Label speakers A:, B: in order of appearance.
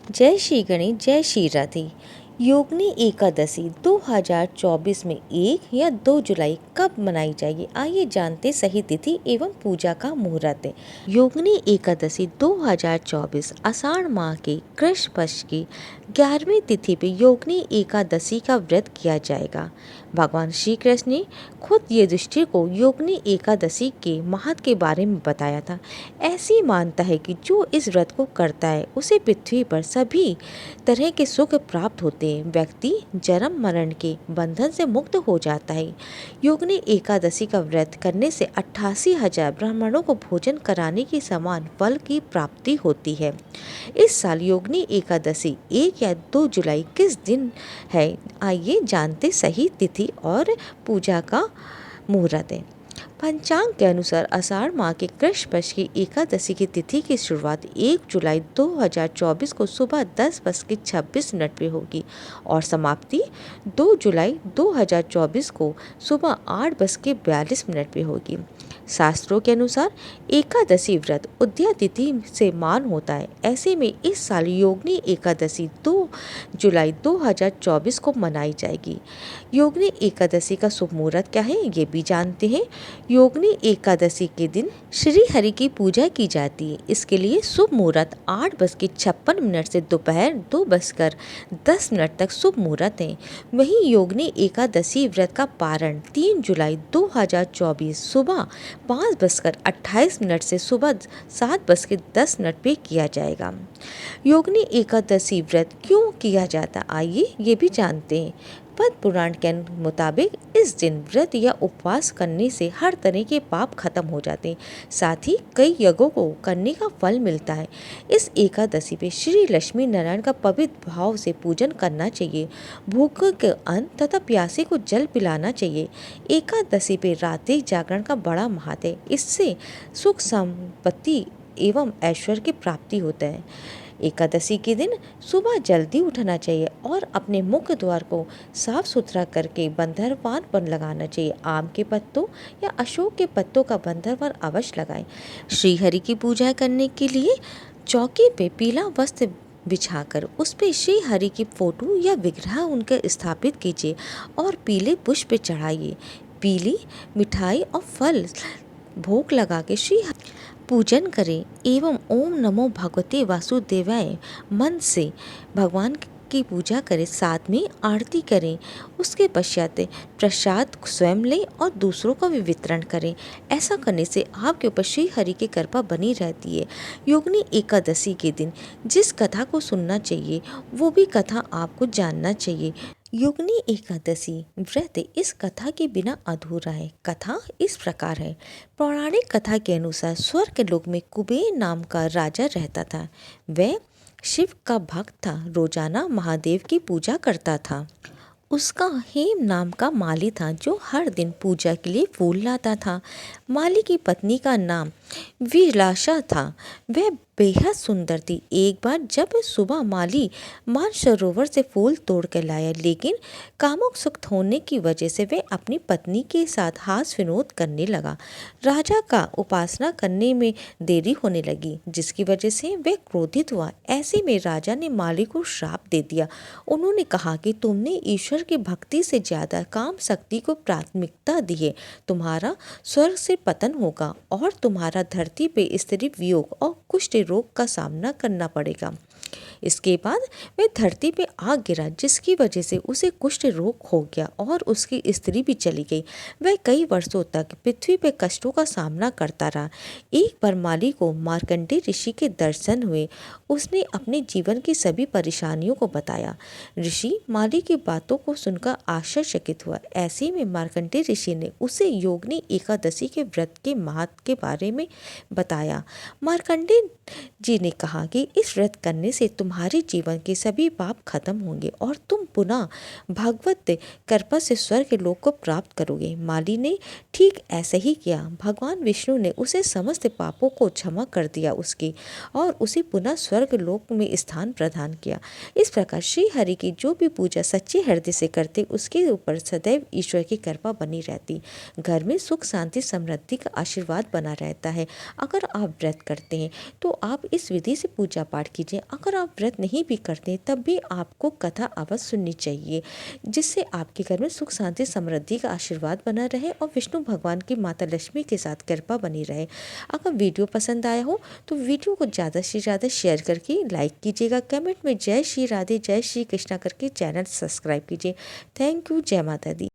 A: जय श्री गणेश, जय श्री राधे। योगिनी एकादशी 2024 में 1 या 2 जुलाई कब मनाई जाएगी, आइए जानते सही तिथि एवं पूजा का मुहूर्त। योगिनी एकादशी 2024 आषाढ़ माह के कृष्ण पक्ष की 11वीं तिथि पे योगिनी एकादशी का व्रत किया जाएगा। भगवान श्री कृष्ण ने खुद ये दृष्टि को योगिनी एकादशी के महत्व के बारे में बताया था। ऐसी मानता है कि जो इस व्रत को करता है उसे पृथ्वी पर सभी तरह के सुख प्राप्त होते हैं। व्यक्ति जन्म मरण के बंधन से मुक्त हो जाता है। योगिनी एकादशी का व्रत करने से 88,000 ब्राह्मणों को भोजन कराने के समान फल की प्राप्ति होती है। इस साल योगिनी एकादशी 1 या 2 जुलाई किस दिन है, आइए जानते सही तिथि और पूजा का मुहूर्त है। पंचांग के अनुसार आषाढ़ माह के कृष्ण पक्ष की एकादशी की तिथि की शुरुआत 1 जुलाई 2024 को सुबह 10:26 पे होगी और समाप्ति 2 जुलाई 2024 को सुबह 8:42 पे होगी। शास्त्रों के अनुसार एकादशी व्रत उदया तिथि से मान होता है। ऐसे में इस साल योगिनी एकादशी 2 जुलाई 2024 को मनाई जाएगी। योगिनी एकादशी का शुभ मुहूर्त क्या है, ये भी जानते हैं। योगिनी एकादशी के दिन श्री हरि की पूजा की जाती है। इसके लिए शुभ मुहूर्त 8:56 से दोपहर 2:10 तक शुभ मुहूर्त है। वहीं योगिनी एकादशी व्रत का पारण 3 जुलाई 2024 सुबह 5:28 से सुबह 7:10 पे किया जाएगा। योगिनी एकादशी व्रत क्यों किया जाता, आइए ये भी जानते हैं। पद्म पुराण के मुताबिक इस दिन व्रत या उपवास करने से हर तरह के पाप खत्म हो जाते हैं, साथ ही कई यज्ञों को करने का फल मिलता है। इस एकादशी पे श्री लक्ष्मी नारायण का पवित्र भाव से पूजन करना चाहिए। भूख के अन्न तथा प्यासे को जल पिलाना चाहिए। एकादशी पे रात्रि जागरण का बड़ा महत्व है। इससे सुख संपत्ति एवं ऐश्वर्य की प्राप्ति होता है। एकादशी के दिन सुबह जल्दी उठना चाहिए और अपने मुख्य द्वार को साफ सुथरा करके बंधनवार पर लगाना चाहिए। आम के पत्तों या अशोक के पत्तों का बंधनवार अवश्य लगाएं। श्री हरि की पूजा करने के लिए चौकी पे पीला वस्त्र बिछाकर उस पे श्री हरि की फोटो या विग्रह उनके स्थापित कीजिए और पीले पुष्प चढ़ाइए। पीली मिठाई और फल भोग लगा के श्री पूजन करें एवं ओम नमो भगवते वासुदेवाय मन से भगवान की पूजा करें, साथ में आरती करें। उसके पश्चात प्रसाद स्वयं लें और दूसरों का भी वितरण करें। ऐसा करने से आपके ऊपर श्री हरि की कृपा बनी रहती है। योगिनी एकादशी के दिन जिस कथा को सुनना चाहिए वो भी कथा आपको जानना चाहिए। योगिनी एकादशी व्रत इस कथा के बिना अधूरा है। कथा इस प्रकार है। पौराणिक कथा के अनुसार स्वर्ग लोक में कुबेर नाम का राजा रहता था। वह शिव का भक्त था, रोजाना महादेव की पूजा करता था। उसका हेम नाम का माली था जो हर दिन पूजा के लिए फूल लाता था। माली की पत्नी का नाम विलासा था। वह बेहद सुंदर थी। एक बार जब सुबह माली मानसरोवर से फूल तोड़ कर लाया, लेकिन कामुक सुख होने की वजह से वह अपनी पत्नी के साथ हास विनोद करने लगा। राजा का उपासना करने में देरी होने लगी, जिसकी वजह से वह क्रोधित हुआ। ऐसे में राजा ने माली को श्राप दे दिया। उन्होंने कहा कि तुमने ईश्वर की भक्ति से ज्यादा काम शक्ति को प्राथमिकता दी है। तुम्हारा स्वर्ग से पतन होगा और तुम्हारा धरती पे स्त्री वियोग और कुष्ठ रोग का सामना करना पड़ेगा। इसके बाद वह धरती पे आग गिरा, जिसकी वजह से उसे कुष्ठ रोग हो गया और उसकी स्त्री भी चली गई। वह कई वर्षों तक पृथ्वी पे कष्टों का सामना करता रहा। एक बार माली को मार्कंडेय ऋषि के दर्शन हुए। उसने अपने जीवन की सभी परेशानियों को बताया। ऋषि माली की बातों को सुनकर आश्चर्यचकित हुआ। ऐसे में मार्कंडेय ऋषि ने उसे योगिनी एकादशी के व्रत के महत्व के बारे में बताया। मार्कंडेय जी ने कहा कि इस व्रत करने से तुम्हारे जीवन के सभी पाप खत्म होंगे और तुम पुनः भगवत कृपा से स्वर्ग लोक को प्राप्त करोगे। माली ने ठीक ऐसा ही किया। भगवान विष्णु ने उसे समस्त पापों को क्षमा कर दिया उसकी और उसे पुनः स्वर्ग लोक में स्थान प्रदान किया। इस प्रकार श्री हरि की जो भी पूजा सच्चे हृदय से करते उसके ऊपर सदैव ईश्वर की कृपा बनी रहती। घर में सुख शांति समृद्धि का आशीर्वाद बना रहता है। अगर आप व्रत करते हैं तो आप इस विधि से पूजा पाठ कीजिए। अगर अगर आप व्रत नहीं भी करते तब भी आपको कथा अवश्य सुननी चाहिए, जिससे आपके घर में सुख शांति समृद्धि का आशीर्वाद बना रहे और विष्णु भगवान की माता लक्ष्मी के साथ कृपा बनी रहे। अगर वीडियो पसंद आया हो तो वीडियो को ज़्यादा से ज़्यादा शेयर करके लाइक कीजिएगा, कमेंट में जय श्री राधे जय श्री कृष्णा करके चैनल सब्सक्राइब कीजिए। Thank you. जय माता दी।